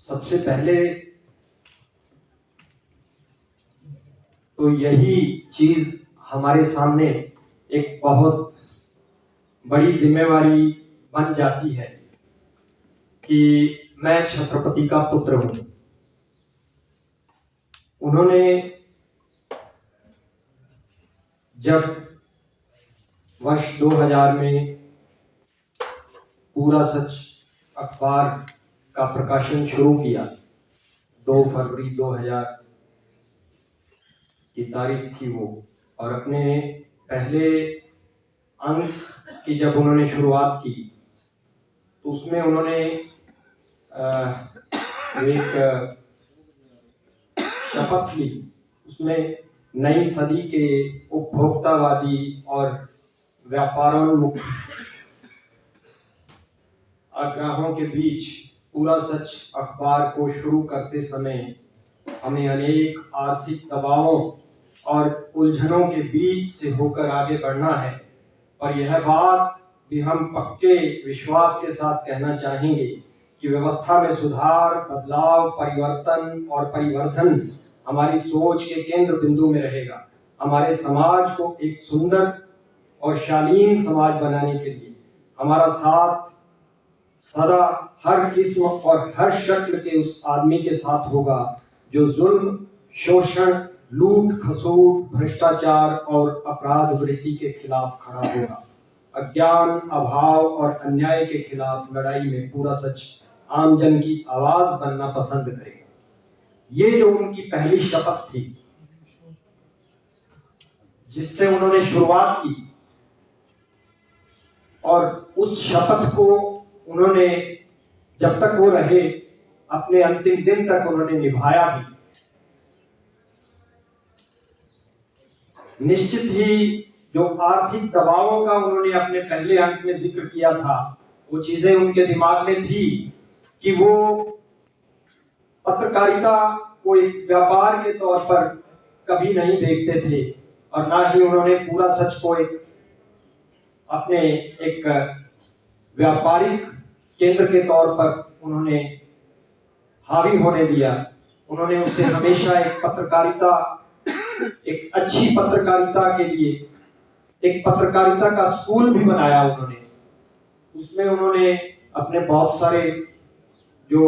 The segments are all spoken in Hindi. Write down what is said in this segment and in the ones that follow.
सबसे पहले तो यही चीज हमारे सामने एक बहुत बड़ी जिम्मेवारी बन जाती है कि मैं छत्रपति का पुत्र हूं। उन्होंने जब वर्ष 2000 में पूरा सच अखबार का प्रकाशन शुरू किया, 2 फरवरी 2000 की तारीख थी वो, और अपने पहले अंक की जब उन्होंने शुरुआत की तो उसमें उन्होंने एक शपथ ली। उसमें नई सदी के उपभोक्तावादी और व्यापारोन्मुख आग्रहों के बीच पूरा सच अखबार को शुरू करते समय हमें अनेक आर्थिक दबावों और उलझनों के बीच से होकर आगे बढ़ना है। और यह बात भी हम पक्के विश्वास के साथ कहना चाहेंगे कि व्यवस्था में सुधार, बदलाव, परिवर्तन और परिवर्धन हमारी सोच के केंद्र बिंदु में रहेगा। हमारे समाज को एक सुंदर और शालीन समाज बनाने के लिए हमारा साथ सदा हर किस्म और हर शक्ल के उस आदमी के साथ होगा जो जुल्म, शोषण, लूट खसूट, भ्रष्टाचार और अपराध वृत्ति के खिलाफ खड़ा होगा। अज्ञान, अभाव और अन्याय के खिलाफ लड़ाई में पूरा सच आमजन की आवाज बनना पसंद करेगा। ये जो उनकी पहली शपथ थी जिससे उन्होंने शुरुआत की, और उस शपथ को उन्होंने जब तक वो रहे अपने अंतिम दिन तक उन्होंने निभाया भी। निश्चित ही जो आर्थिक दबावों का उन्होंने अपने पहले अंक में जिक्र किया था, वो चीजें उनके दिमाग में थी कि वो पत्रकारिता को एक व्यापार के तौर पर कभी नहीं देखते थे, और ना ही उन्होंने पूरा सच को अपने एक व्यापारिक केंद्र के तौर पर उन्होंने हावी होने दिया। उन्होंने उसे हमेशा एक पत्रकारिता, एक अच्छी पत्रकारिता के लिए एक पत्रकारिता का स्कूल भी बनाया उन्होंने। उसमें उन्होंने अपने बहुत सारे जो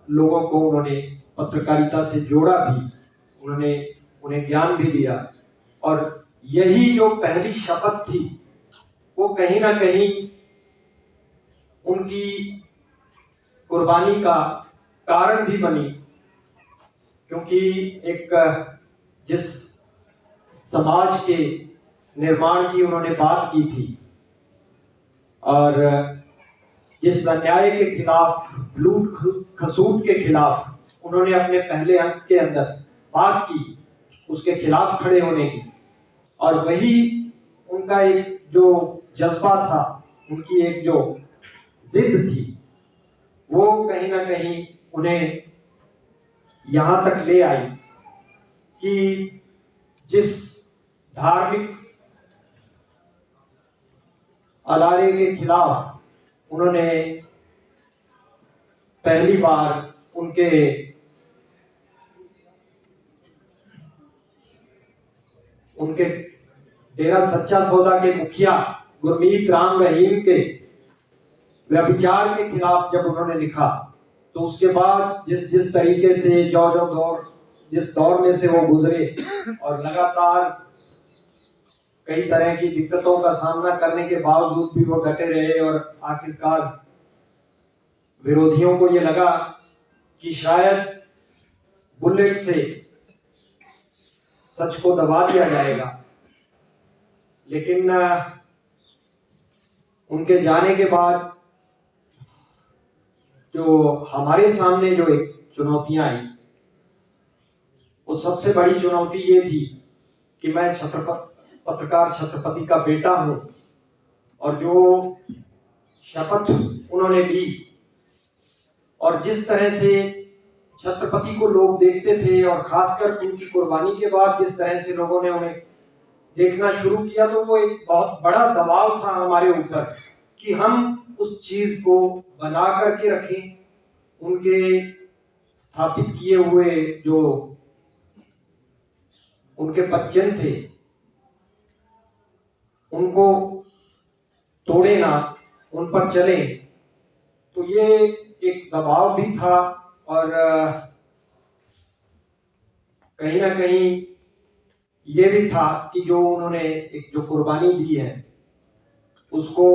लोगों को उन्होंने पत्रकारिता से जोड़ा भी, उन्होंने उन्हें ज्ञान भी दिया। और यही जो पहली शपथ थी वो कहीं ना कहीं उनकी कुर्बानी का कारण भी बनी, क्योंकि एक जिस समाज के निर्माण की उन्होंने बात की थी और जिस अन्याय के खिलाफ, लूट खसूट के खिलाफ उन्होंने अपने पहले अंक के अंदर बात की, उसके खिलाफ खड़े होने की, और वही उनका एक जो जज्बा था, उनकी एक जो जिद थी, वो कहीं ना कहीं उन्हें यहां तक ले आई कि जिस धार्मिक अदारे के खिलाफ उन्होंने पहली बार उनके डेरा सच्चा सौदा के मुखिया गुरमीत राम रहीम के व्यभिचार के खिलाफ जब उन्होंने लिखा, तो उसके बाद जिस तरीके से जिस दौर में से वो गुजरे और लगातार कई तरह की दिक्कतों का सामना करने के बावजूद भी वो डटे रहे, और आखिरकार विरोधियों को ये लगा कि शायद बुलेट से सच को दबा दिया जाएगा, लेकिन उनके जाने के बाद जो हमारे सामने जो एक चुनौतियां आई, वो सबसे बड़ी चुनौती ये थी कि मैं पत्रकार छत्रपति का बेटा हूं, और जो शपथ उन्होंने ली और जिस तरह से छत्रपति को लोग देखते थे, और खासकर उनकी कुर्बानी के बाद जिस तरह से लोगों ने उन्हें देखना शुरू किया, तो वो एक बहुत बड़ा दबाव था हमारे ऊपर कि हम उस चीज को बना करके रखें, उनके स्थापित किए हुए जो उनके पच्चन थे उनको तोड़े ना, उन पर चले, तो ये एक दबाव भी था और कहीं ना कहीं ये भी था कि जो उन्होंने एक जो कुर्बानी दी है उसको